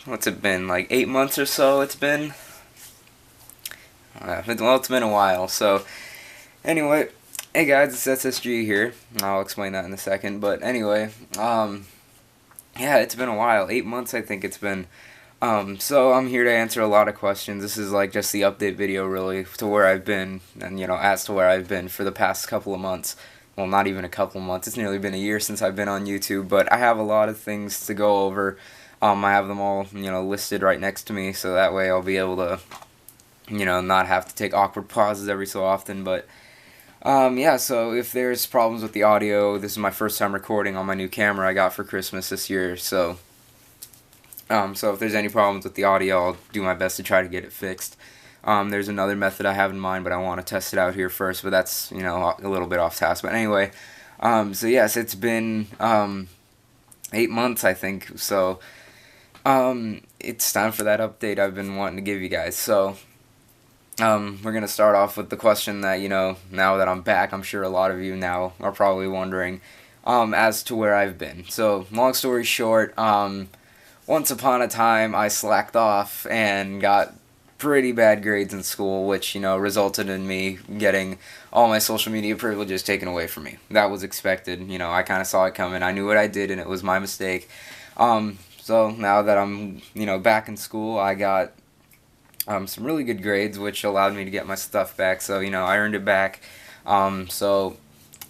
what's it been, like 8 months or so it's been? Well, it's been a while, so anyway, hey guys, it's SSG here. I'll explain that in a second, but anyway, yeah, it's been a while, 8 months I think it's been. So I'm here to answer a lot of questions. This is like just the update video really to where I've been, and as to where I've been for the past couple of months. Well, not even a couple of months, it's nearly been a year since I've been on YouTube, but I have a lot of things to go over. I have them all, listed right next to me, so that way I'll be able to, not have to take awkward pauses every so often, but yeah, so if there's problems with the audio, this is my first time recording on my new camera I got for Christmas this year, so if there's any problems with the audio, I'll do my best to try to get it fixed. There's another method I have in mind, but I want to test it out here first, but that's, a little bit off task. But anyway, so yes, it's been 8 months, I think, so it's time for that update I've been wanting to give you guys. So we're going to start off with the question that, now that I'm back, I'm sure a lot of you now are probably wondering as to where I've been. So, long story short, once upon a time, I slacked off and got pretty bad grades in school, which, resulted in me getting all my social media privileges taken away from me. That was expected. I kind of saw it coming. I knew what I did, and it was my mistake. So now that I'm, back in school, I got some really good grades, which allowed me to get my stuff back. So, I earned it back. So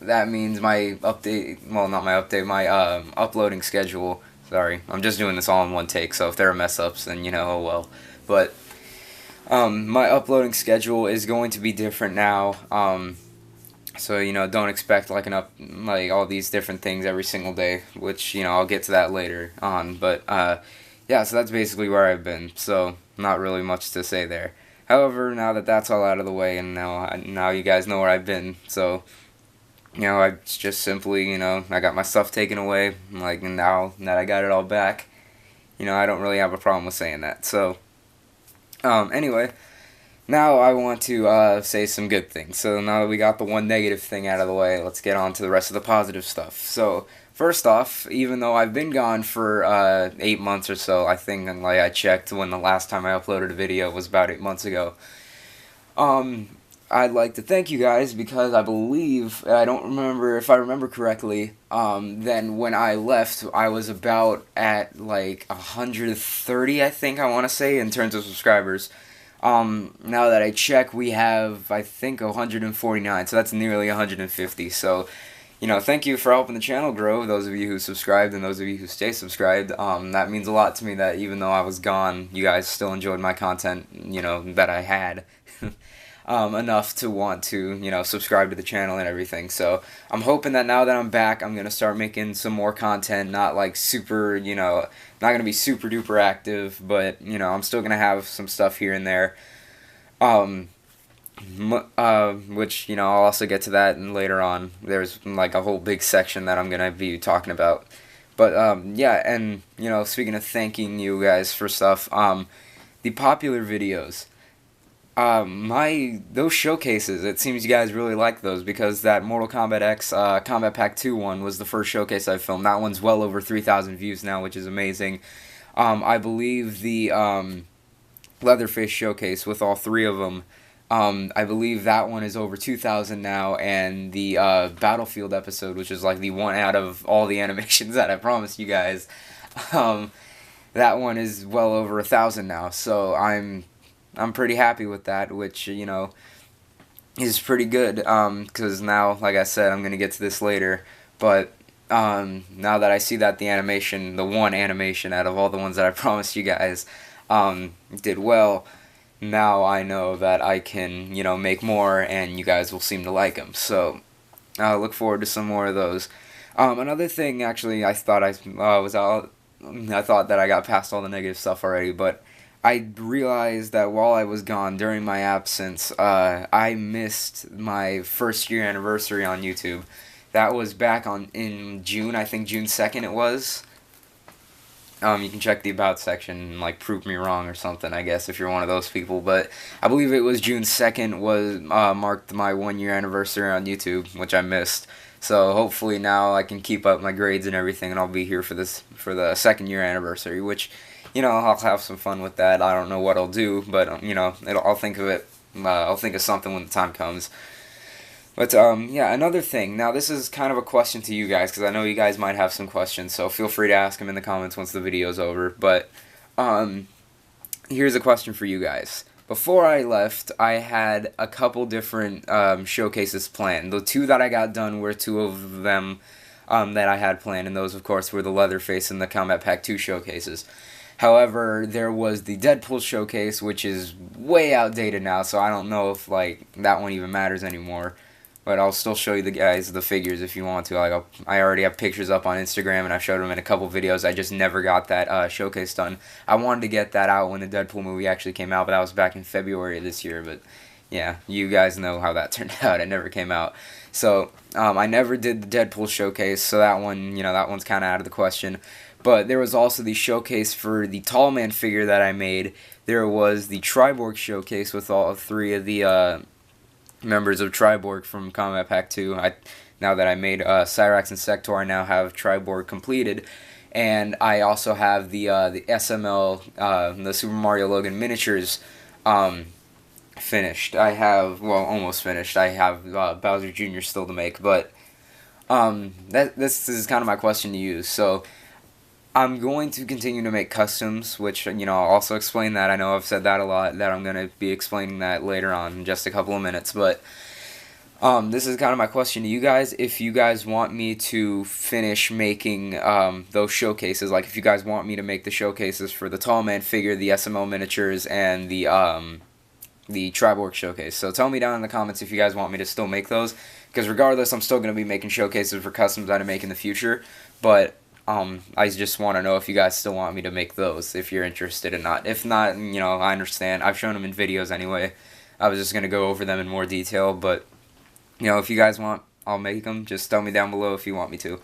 that means my update, well, not my update, my uploading schedule. Sorry, I'm just doing this all in one take, so if there are mess-ups, then, oh well. But my uploading schedule is going to be different now. So, don't expect like all these different things every single day, which, I'll get to that later on. But yeah, so that's basically where I've been. So, not really much to say there. However, now that that's all out of the way, and now you guys know where I've been, so I just simply, I got my stuff taken away, and now that I got it all back, I don't really have a problem with saying that. So, anyway, now I want to say some good things. So now that we got the one negative thing out of the way, let's get on to the rest of the positive stuff. So, first off, even though I've been gone for 8 months or so, I think, and I checked when the last time I uploaded a video was about 8 months ago, I'd like to thank you guys because I believe, I don't remember, if I remember correctly, then when I left, I was about at 130, I think, I want to say, in terms of subscribers. Now that I check, we have, I think, 149, so that's nearly 150, so, thank you for helping the channel grow, those of you who subscribed and those of you who stay subscribed. That means a lot to me that even though I was gone, you guys still enjoyed my content, that I had. Enough to want to, subscribe to the channel and everything. So I'm hoping that now that I'm back, I'm going to start making some more content, not super, not going to be super duper active, but, I'm still going to have some stuff here and there. Which, I'll also get to that later on. There's, a whole big section that I'm going to be talking about. But, yeah, and, speaking of thanking you guys for stuff, the popular videos. Those showcases, it seems you guys really like those because that Mortal Kombat X Combat Pack 2 one was the first showcase I filmed. That one's well over 3,000 views now, which is amazing. I believe the Leatherface showcase with all three of them, I believe that one is over 2,000 now, and the Battlefield episode, which is the one out of all the animations that I promised you guys, that one is well over 1,000 now, so I'm pretty happy with that, which, is pretty good, because now, like I said, I'm going to get to this later, but now that I see that the animation, the one animation out of all the ones that I promised you guys, did well, now I know that I can, make more, and you guys will seem to like them, so I look forward to some more of those. Another thing, actually, I thought I thought that I got past all the negative stuff already, but I realized that while I was gone during my absence, I missed my first year anniversary on YouTube. That was back in June, I think June 2nd it was. You can check the About section and prove me wrong or something, I guess, if you're one of those people. But I believe it was June 2nd marked my 1 year anniversary on YouTube, which I missed. So hopefully now I can keep up my grades and everything, and I'll be here for the second year anniversary, which, I'll have some fun with that. I don't know what I'll do, but I'll think of it. I'll think of something when the time comes. But yeah, another thing. Now this is kind of a question to you guys because I know you guys might have some questions. So feel free to ask them in the comments once the video's over. But um, here's a question for you guys. Before I left, I had a couple different showcases planned. The two that I got done were two of them that I had planned, and those, of course, were the Leatherface and the Combat Pack 2 showcases. However, there was the Deadpool showcase, which is way outdated now, so I don't know if that one even matters anymore. But I'll still show you the guys the figures if you want to. I already have pictures up on Instagram, and I've showed them in a couple videos. I just never got that showcase done. I wanted to get that out when the Deadpool movie actually came out, but that was back in February of this year. But yeah, you guys know how that turned out. It never came out. So I never did the Deadpool showcase, so that one, that one's kind of out of the question. But there was also the showcase for the Tall Man figure that I made. There was the Triborg showcase with all three of the members of Triborg from Combat Pack 2. Now that I made Cyrax and Sector, I now have Triborg completed. And I also have the SML, the Super Mario Logan miniatures finished. I have, well, almost finished. I have Bowser Jr. still to make. But this is kind of my question to you. So I'm going to continue to make customs, which, I'll also explain that. I know I've said that a lot, that I'm going to be explaining that later on in just a couple of minutes, but this is kind of my question to you guys. If you guys want me to finish making those showcases, like if you guys want me to make the showcases for the Tall Man figure, the SML miniatures, and the Triborg showcase. So tell me down in the comments if you guys want me to still make those, because regardless, I'm still going to be making showcases for customs that I make in the future, but I just want to know if you guys still want me to make those, if you're interested or not. If not, I understand. I've shown them in videos anyway. I was just going to go over them in more detail, but, if you guys want, I'll make them. Just tell me down below if you want me to.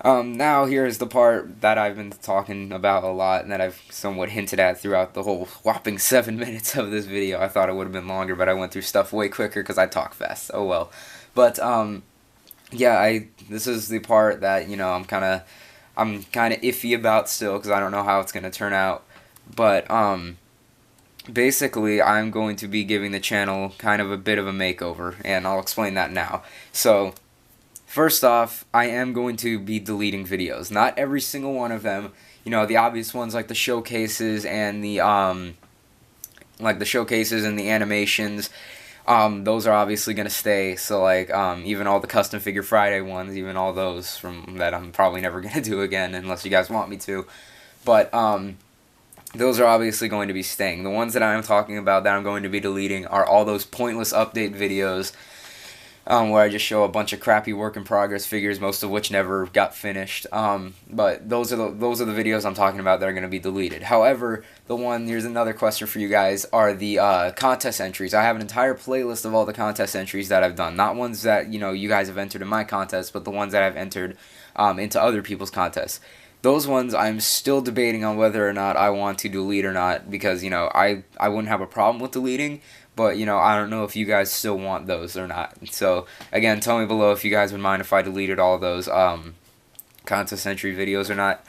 Now, here's the part that I've been talking about a lot and that I've somewhat hinted at throughout the whole whopping 7 minutes of this video. I thought it would have been longer, but I went through stuff way quicker because I talk fast. Oh, well. But, yeah, this is the part that, I'm kind of iffy about still because I don't know how it's going to turn out. But basically, I'm going to be giving the channel kind of a bit of a makeover, and I'll explain that now. So, first off, I am going to be deleting videos. Not every single one of them. The obvious ones like the showcases and the animations. Those are obviously going to stay, so even all the Custom Figure Friday ones, even all those from that I'm probably never going to do again unless you guys want me to, but those are obviously going to be staying. The ones that I'm talking about that I'm going to be deleting are all those pointless update videos where I just show a bunch of crappy work in progress figures, most of which never got finished. But those are the videos I'm talking about that are going to be deleted. However, here's another question for you guys, are the contest entries. I have an entire playlist of all the contest entries that I've done. Not ones that, you guys have entered in my contest, but the ones that I've entered into other people's contests. Those ones I'm still debating on whether or not I want to delete or not, because, I wouldn't have a problem with deleting, but, I don't know if you guys still want those or not. So, again, tell me below if you guys would mind if I deleted all those contest entry videos or not.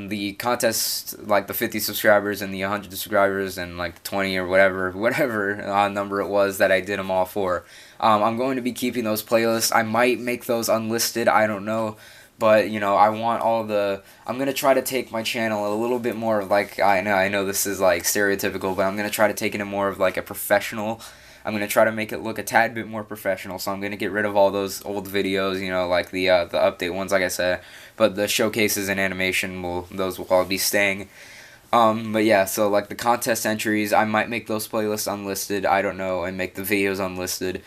The contest, like the 50 subscribers and the 100 subscribers and like 20 or whatever number it was that I did them all for. I'm going to be keeping those playlists. I might make those unlisted, I don't know. But, I want I'm going to try to take my channel a little bit more I know this is stereotypical, but I'm going to try to take it in more of a professional. I'm going to try to make it look a tad bit more professional, so I'm going to get rid of all those old videos, the update ones, like I said. But the showcases and animation, those will all be staying. But yeah, so the contest entries, I might make those playlists unlisted, I don't know, and make the videos unlisted.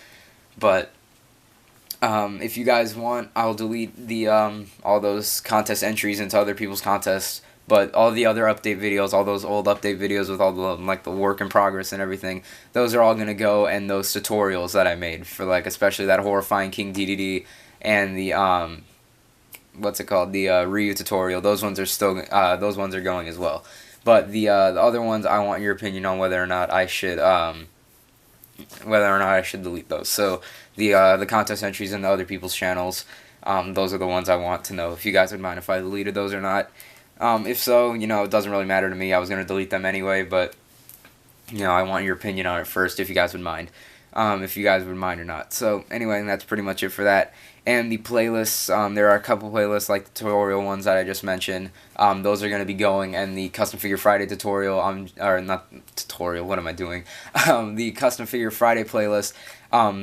But if you guys want, I'll delete the all those contest entries into other people's contests, but all the other update videos, all those old update videos with all the the work in progress and everything, those are all going to go, and those tutorials that I made for especially that horrifying King DDD and the what's it called, the Ryu tutorial, those ones are still those ones are going as well. But the other ones, I want your opinion on whether or not I should whether or not I should delete those. So the contest entries in the other people's channels, those are the ones I want to know if you guys would mind if I deleted those or not. If so, it doesn't really matter to me. I was going to delete them anyway, but I want your opinion on it first, if you guys would mind. If you guys would mind or not. So anyway, that's pretty much it for that. And the playlists, there are a couple playlists like the tutorial ones that I just mentioned. Those are going to be going, and the Custom Figure Friday tutorial, or not tutorial, what am I doing? The Custom Figure Friday playlist,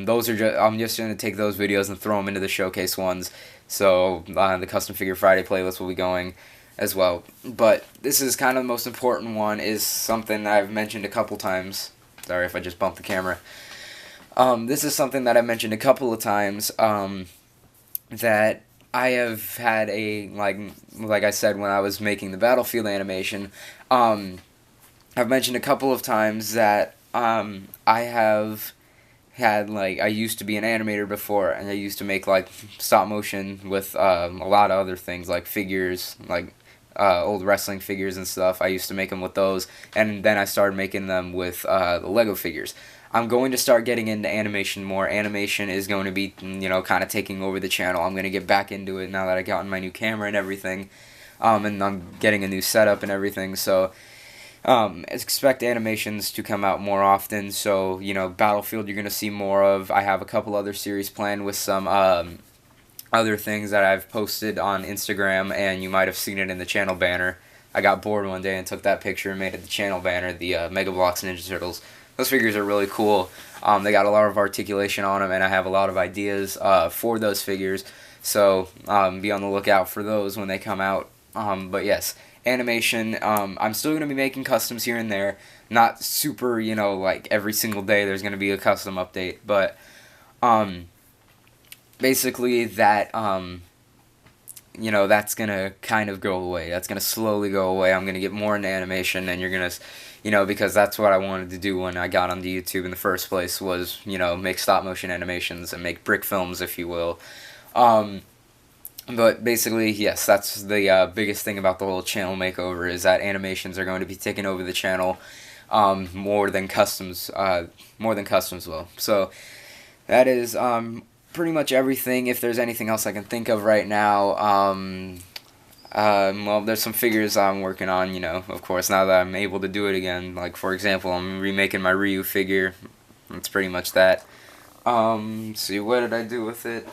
those are just, I'm just going to take those videos and throw them into the showcase ones. So the Custom Figure Friday playlist will be going as well. But this is kind of the most important one, is something I've mentioned a couple times. Sorry if I just bumped the camera. This is something that I've mentioned a couple of times, that I have had like I said when I was making the Battlefield animation, I've mentioned a couple of times that, I have had, I used to be an animator before, and I used to make, stop motion with, a lot of other things, like figures, old wrestling figures and stuff. I used to make them with those, and then I started making them with, the Lego figures. I'm going to start getting into animation more. Animation is going to be, kind of taking over the channel. I'm going to get back into it now that I've gotten my new camera and everything, and I'm getting a new setup and everything, so expect animations to come out more often. So, Battlefield you're going to see more of. I have a couple other series planned with some other things that I've posted on Instagram, and you might have seen it in the channel banner. I got bored one day and took that picture and made it the channel banner, the Mega Bloks Ninja Turtles. Those figures are really cool. They got a lot of articulation on them, and I have a lot of ideas for those figures. So be on the lookout for those when they come out. But yes, animation. I'm still going to be making customs here and there. Not super, every single day there's going to be a custom update. But basically that, that's going to kind of go away. That's going to slowly go away. I'm going to get more into animation, and you're going to, because that's what I wanted to do when I got onto YouTube in the first place, was, make stop-motion animations and make brick films, if you will. But basically, yes, that's the biggest thing about the whole channel makeover, is that animations are going to be taking over the channel more than customs will. So that is pretty much everything. If there's anything else I can think of right now, well, there's some figures I'm working on, of course, now that I'm able to do it again. Like, for example, I'm remaking my Ryu figure. That's pretty much that. See, what did I do with it?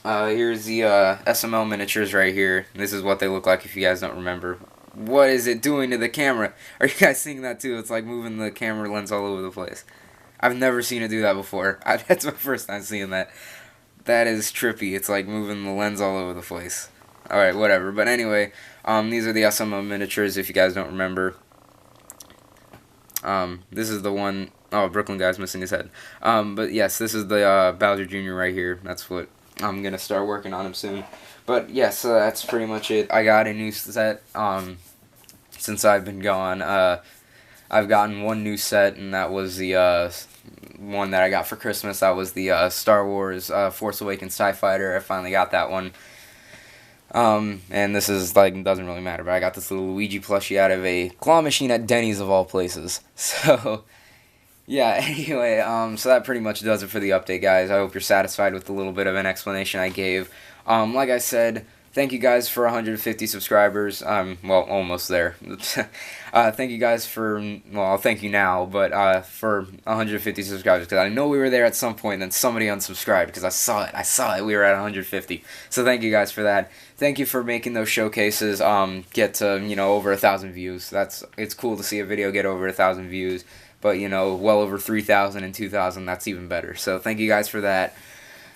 Here's the SML miniatures right here. This is what they look like if you guys don't remember. What is it doing to the camera? Are you guys seeing that too? It's like moving the camera lens all over the place. I've never seen it do that before. That's my first time seeing that. That is trippy. It's like moving the lens all over the place. Alright, whatever. But anyway, these are the SML miniatures if you guys don't remember. This is the one... Oh, Brooklyn guy's missing his head. But yes, this is the Bowser Jr. right here. That's what I'm going to start working on him soon. But yes, so that's pretty much it. I got a new set since I've been gone. I've gotten one new set, and that was the one that I got for Christmas. That was the Star Wars Force Awakens TIE Fighter. I finally got that one. And this is, doesn't really matter, but I got this little Luigi plushie out of a claw machine at Denny's of all places. So, yeah, anyway, so that pretty much does it for the update, guys. I hope you're satisfied with the little bit of an explanation I gave. Like I said, thank you guys for 150 subscribers. Well, almost there. Thank you guys for, well, I'll thank you now, but for 150 subscribers, because I know we were there at some point, and then somebody unsubscribed, because I saw it, we were at 150. So thank you guys for that. Thank you for making those showcases get to, over 1,000 views. It's cool to see a video get over 1,000 views, but, well over 3,000 and 2,000, that's even better. So thank you guys for that.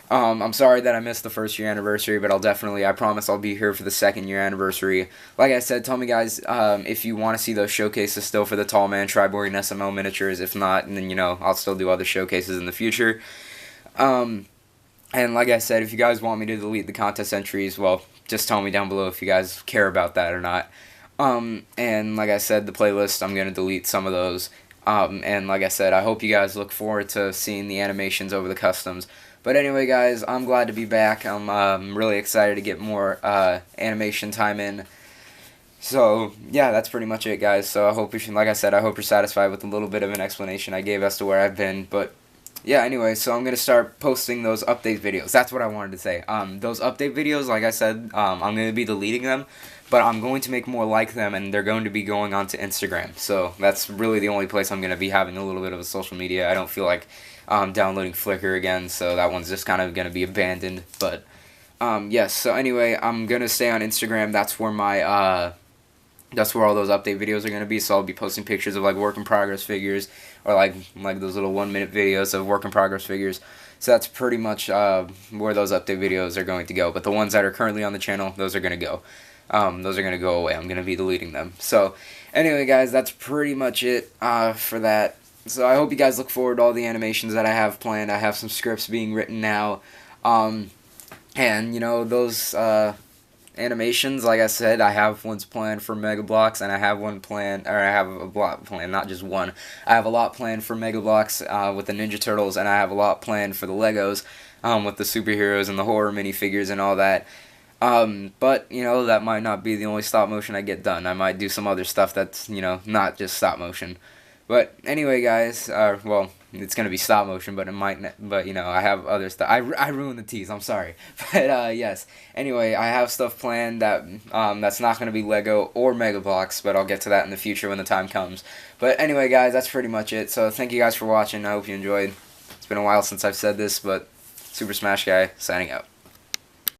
I'm sorry that I missed the first year anniversary, but I promise I'll be here for the second year anniversary. Like I said, tell me guys if you want to see those showcases still for the Tall Man, Triborg, and SML miniatures. If not, then, I'll still do other showcases in the future. And like I said, if you guys want me to delete the contest entries, well, just tell me down below if you guys care about that or not. And like I said, the playlist, I'm going to delete some of those. And like I said, I hope you guys look forward to seeing the animations over the customs. But anyway, guys, I'm glad to be back. I'm really excited to get more animation time in. So yeah, that's pretty much it, guys. So I hope you, like I said, I hope you're satisfied with a little bit of an explanation I gave as to where I've been. But yeah, anyway, so I'm gonna start posting those update videos. That's what I wanted to say. Those update videos, like I said, I'm gonna be deleting them, but I'm going to make more like them, and they're going to be going onto Instagram. So that's really the only place I'm gonna be having a little bit of a social media. I don't feel like downloading Flickr again, so that one's just kind of gonna be abandoned. But yes. So anyway, I'm gonna stay on Instagram. That's where all those update videos are going to be. So I'll be posting pictures of like work in progress figures, or like those little 1 minute videos of work in progress figures. So that's pretty much where those update videos are going to go. But the ones that are currently on the channel, those are going to go. Those are going to go away. I'm going to be deleting them. So anyway, guys, that's pretty much it for that. So I hope you guys look forward to all the animations that I have planned. I have some scripts being written now. And you know, those animations, like I said, I have ones planned for Mega Bloks, and I have one planned, or I have a lot planned, not just one. I have a lot planned for Mega Bloks with the Ninja Turtles, and I have a lot planned for the Legos with the superheroes and the horror minifigures and all that. But, you know, that might not be the only stop motion I get done. I might do some other stuff that's, you know, not just stop motion. But anyway, guys, well, it's gonna be stop motion, but it might. But you know, I have other stuff. I ruined the tease. I'm sorry, but yes. Anyway, I have stuff planned that that's not gonna be Lego or Mega Bloks, but I'll get to that in the future when the time comes. But anyway, guys, that's pretty much it. So thank you guys for watching. I hope you enjoyed. It's been a while since I've said this, but Super Smash Guy signing out.